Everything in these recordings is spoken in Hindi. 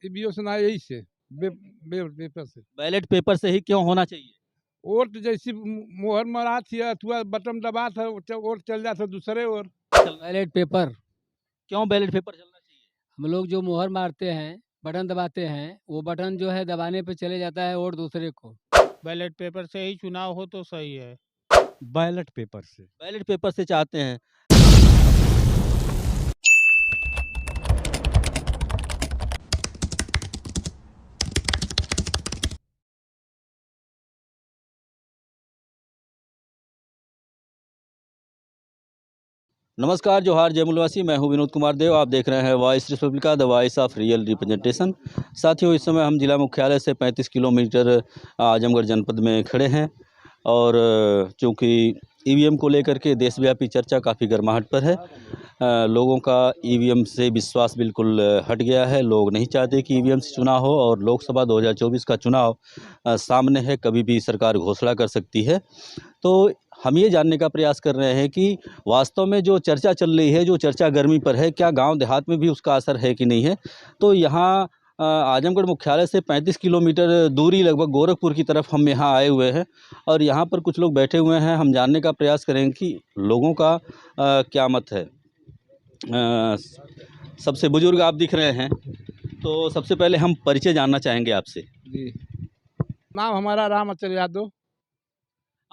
बीओ यही से बैलेट पेपर से। बैलेट पेपर से ही क्यों होना चाहिए? वोट जैसी मोहर मरा थी अथवा बटन दबा था वोट चल जाता दूसरे ओर। Ballot paper. क्यों बैलेट पेपर चलना चाहिए? हम लोग जो मोहर मारते हैं, बटन दबाते हैं, वो बटन जो है दबाने पे चले जाता है वोट दूसरे को। बैलेट पेपर से ही चुनाव हो तो सही है। बैलेट पेपर से। बैलेट पेपर से चाहते हैं। नमस्कार, जोहार जय मूलवासी। मैं हूं विनोद कुमार देव। आप देख रहे हैं voice Republica, the voice of real representation. साथियों, इस समय हम जिला मुख्यालय से 35 किलोमीटर आजमगढ़ जनपद में खड़े हैं और चूँकि ईवीएम को लेकर के देशव्यापी चर्चा काफ़ी गर्माहट पर है। लोगों का ईवीएम से विश्वास बिल्कुल हट गया है। लोग नहीं चाहते कि ईवीएम से चुनाव हो और लोकसभा 2024 का चुनाव सामने है, कभी भी सरकार घोषणा कर सकती है। तो हम ये जानने का प्रयास कर रहे हैं कि वास्तव में जो चर्चा चल रही है, जो चर्चा गर्मी पर है, क्या गांव देहात में भी उसका असर है कि नहीं है। तो यहाँ आजमगढ़ मुख्यालय से 35 किलोमीटर दूरी लगभग गोरखपुर की तरफ हम यहाँ आए हुए हैं और यहाँ पर कुछ लोग बैठे हुए हैं। हम जानने का प्रयास करेंगे कि लोगों का क्या मत है। सबसे बुजुर्ग आप दिख रहे हैं, तो सबसे पहले हम परिचय जानना चाहेंगे आपसे। जी, नाम हमारा राम अचल यादव।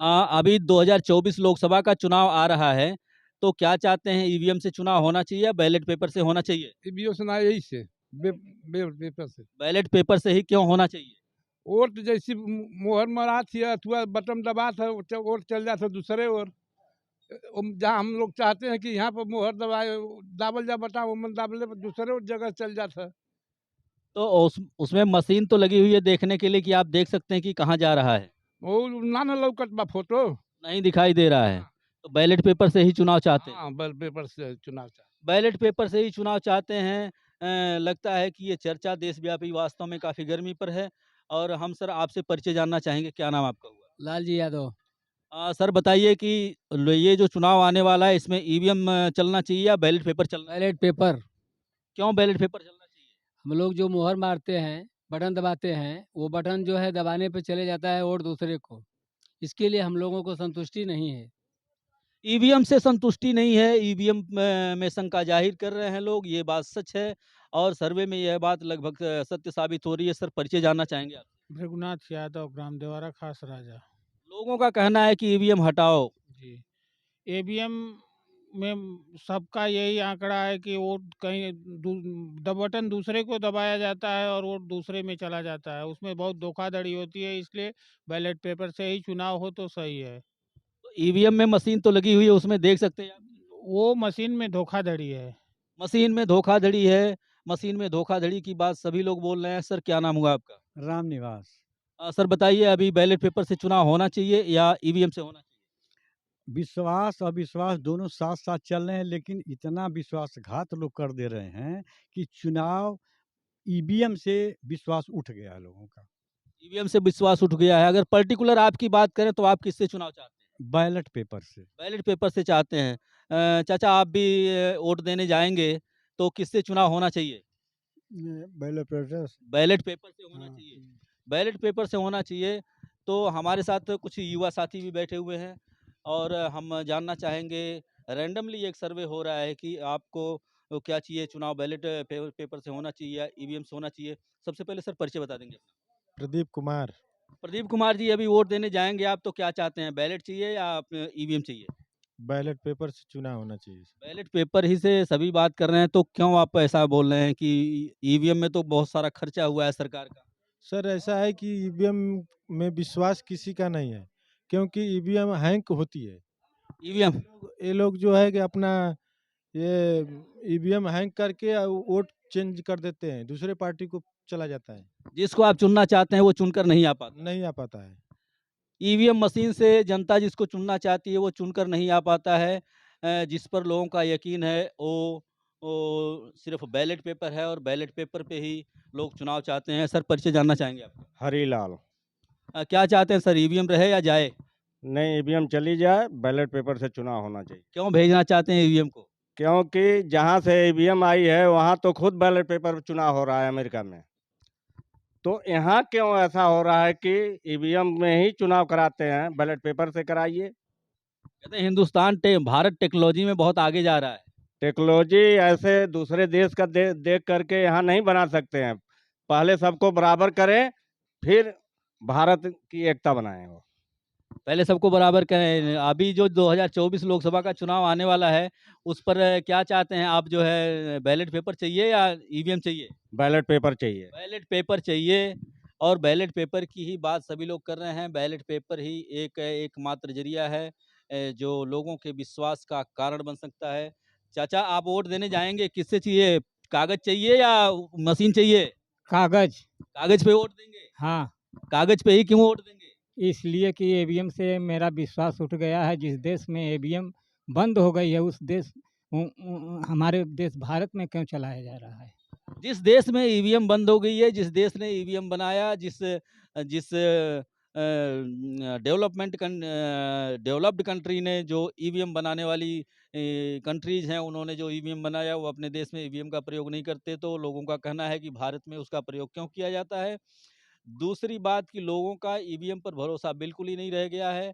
अभी 2024 लोकसभा का चुनाव आ रहा है, तो क्या चाहते हैं, ईवीएम से चुनाव होना चाहिए या बैलेट पेपर से होना चाहिए? बीओ यही से बैलेट पेपर से। बैलेट पेपर से ही क्यों होना चाहिए? वोट जैसी मोहर मरा थी अथवा बटन दबा था वोट चल जाता दूसरे ओर। जहाँ हम लोग चाहते हैं कि यहाँ पर मोहर दबाए दाबल जा बटा वो मन दाबले पर दूसरे जगह चल जाता। तो उसमें मशीन तो लगी हुई है देखने के लिए कि आप देख सकते हैं कि कहाँ जा रहा है? वो ना न लौकत बा फोटो। नहीं दिखाई दे रहा है। तो बैलेट पेपर से ही चुनाव चाहते हैं? हाँ, बैलेट पेपर से चुनाव चाहते। बैलेट पेपर से ही चुनाव चाहते हैं। लगता है कि ये चर्चा देशव्यापी वास्तव में काफ़ी गर्मी पर है। और हम सर आपसे परिचय जानना चाहेंगे, क्या नाम आपका हुआ? लाल जी यादव। सर बताइए कि ये जो चुनाव आने वाला है, इसमें ईवीएम चलना चाहिए या बैलेट पेपर चलना? Ballot paper. क्यों बैलेट पेपर चलना चाहिए? हम लोग जो मोहर मारते हैं, बटन दबाते हैं, वो बटन जो है दबाने पे चले जाता है वोट दूसरे को। इसके लिए हम लोगों को संतुष्टि नहीं है। ईवीएम से संतुष्टि नहीं है, ईवीएम में शंका जाहिर कर रहे हैं लोग, ये बात सच है और सर्वे में यह बात लगभग सत्य साबित हो रही है। सर परिचय जानना चाहेंगे आप? भृगुनाथ यादव, ग्राम देवारा, खास राजा। लोगों का कहना है कि ईवीएम हटाओ। जी, ईवीएम में सबका यही आंकड़ा है कि वोट कहीं बटन दूसरे को दबाया जाता है और वोट दूसरे में चला जाता है। उसमें बहुत धोखाधड़ी होती है, इसलिए बैलेट पेपर से ही चुनाव हो तो सही है। तो ईवीएम में मशीन तो लगी हुई है, उसमें देख सकते हैं आप? वो मशीन में धोखाधड़ी है। मशीन में धोखाधड़ी है। मशीन में धोखाधड़ी की बात सभी लोग बोल रहे हैं। सर क्या नाम हुआ आपका? राम निवास। सर बताइए, अभी बैलेट पेपर से चुनाव होना चाहिए या ईवीएम से होना चाहिए? विश्वास अविश्वास दोनों साथ साथ चल रहे हैं, लेकिन इतना विश्वासघात लोग कर दे रहे हैं कि चुनाव ईवीएम से विश्वास उठ गया है लोगों का। ईवीएम से विश्वास उठ गया है। अगर पर्टिकुलर आपकी बात करें तो आप किससे चुनाव चाहते हैं? बैलेट पेपर से। बैलेट पेपर से चाहते हैं। चाचा आप भी वोट देने जाएंगे तो किससे चुनाव होना चाहिए? Ballot paper. बैलेट पेपर से होना हाँ। चाहिए। बैलेट पेपर से होना चाहिए। तो हमारे साथ कुछ युवा साथी भी बैठे हुए हैं और हम जानना चाहेंगे, रैंडमली एक सर्वे हो रहा है कि आपको क्या चाहिए, चुनाव बैलेट पेपर से होना चाहिए या ईवीएम से होना चाहिए। सबसे पहले सर परिचय बता देंगे अपना? प्रदीप कुमार। प्रदीप कुमार जी, अभी वोट देने जाएंगे आप तो क्या चाहते हैं, बैलेट चाहिए या ईवीएम चाहिए? बैलेट पेपर से चुनाव होना चाहिए। बैलेट पेपर ही से सभी बात कर रहे हैं, तो क्यों आप ऐसा बोल रहे हैं कि ईवीएम में तो बहुत सारा खर्चा हुआ है सरकार का? सर ऐसा है कि ईवीएम में विश्वास किसी का नहीं है, क्योंकि ईवीएम हैंक होती है। ईवीएम ये लोग जो है कि अपना ये ईवीएम हैंक करके वोट चेंज कर देते हैं, दूसरे पार्टी को चला जाता है, जिसको आप चुनना चाहते हैं वो चुनकर नहीं आ पाता। नहीं आ पाता है। ईवीएम मशीन से जनता जिसको चुनना चाहती है वो चुनकर नहीं आ पाता है। जिस पर लोगों का यकीन है वो सिर्फ बैलेट पेपर है और बैलेट पेपर पे ही लोग चुनाव चाहते हैं। सर परिचय जानना चाहेंगे आप? हरीलाल। क्या चाहते हैं सर, ईवीएम रहे या जाए? नहीं, ईवीएम चली जाए, बैलेट पेपर से चुनाव होना चाहिए। क्यों भेजना चाहते हैं ईवीएम को? क्योंकि जहां से ईवीएम आई है वहां तो खुद बैलेट पेपर चुनाव हो रहा है अमेरिका में। तो यहाँ क्यों ऐसा हो रहा है कि ईवीएम में ही चुनाव कराते हैं, बैलेट पेपर से कराइए। कहते हैं भारत टेक्नोलॉजी में बहुत आगे जा रहा है। टेक्नोलॉजी ऐसे दूसरे देश का देख करके यहाँ नहीं बना सकते हैं। पहले सबको बराबर करें, फिर भारत की एकता बनाएं वो। पहले सबको बराबर करें। अभी जो 2024 लोकसभा का चुनाव आने वाला है, उस पर क्या चाहते हैं आप? जो है बैलेट पेपर चाहिए या ईवीएम चाहिए? बैलेट पेपर चाहिए। बैलेट पेपर चाहिए, और बैलेट पेपर की ही बात सभी लोग कर रहे हैं। बैलेट पेपर ही एकमात्र जरिया है जो लोगों के विश्वास का कारण बन सकता है। चाचा, आप वोट देने जाएंगे, किससे चाहिए? कागज चाहिए या मशीन चाहिए? कागज। कागज पे वोट देंगे? हाँ, कागज पे ही क्यों वोट देंगे? इसलिए कि ईवीएम से मेरा विश्वास उठ गया है। जिस देश में ईवीएम बंद हो गई है, उस देश हमारे देश भारत में क्यों चलाया जा रहा है? जिस देश में ईवीएम बंद हो गई है, जिस देश ने ईवीएम बनाया, जिस जिस डेवलप्ड कंट्री ने जो ईवीएम बनाने वाली कंट्रीज हैं, उन्होंने जो ईवीएम बनाया, वो अपने देश में ईवीएम का प्रयोग नहीं करते। तो लोगों का कहना है कि भारत में उसका प्रयोग क्यों किया जाता है। दूसरी बात कि लोगों का ईवीएम पर भरोसा बिल्कुल ही नहीं रह गया है।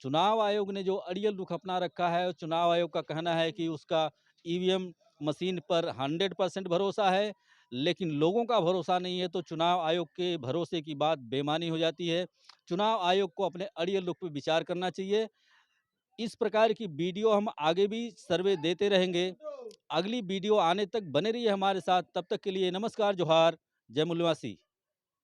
चुनाव आयोग ने जो अड़ियल रुख अपना रखा है, चुनाव आयोग का कहना है कि उसका ईवीएम मशीन पर 100% भरोसा है, लेकिन लोगों का भरोसा नहीं है। तो चुनाव आयोग के भरोसे की बात बेमानी हो जाती है। चुनाव आयोग को अपने अड़ियल रुख पर विचार करना चाहिए। इस प्रकार की वीडियो हम आगे भी सर्वे देते रहेंगे। अगली वीडियो आने तक बने रहिए हमारे साथ। तब तक के लिए नमस्कार, जोहार, जय मूल्यवासी।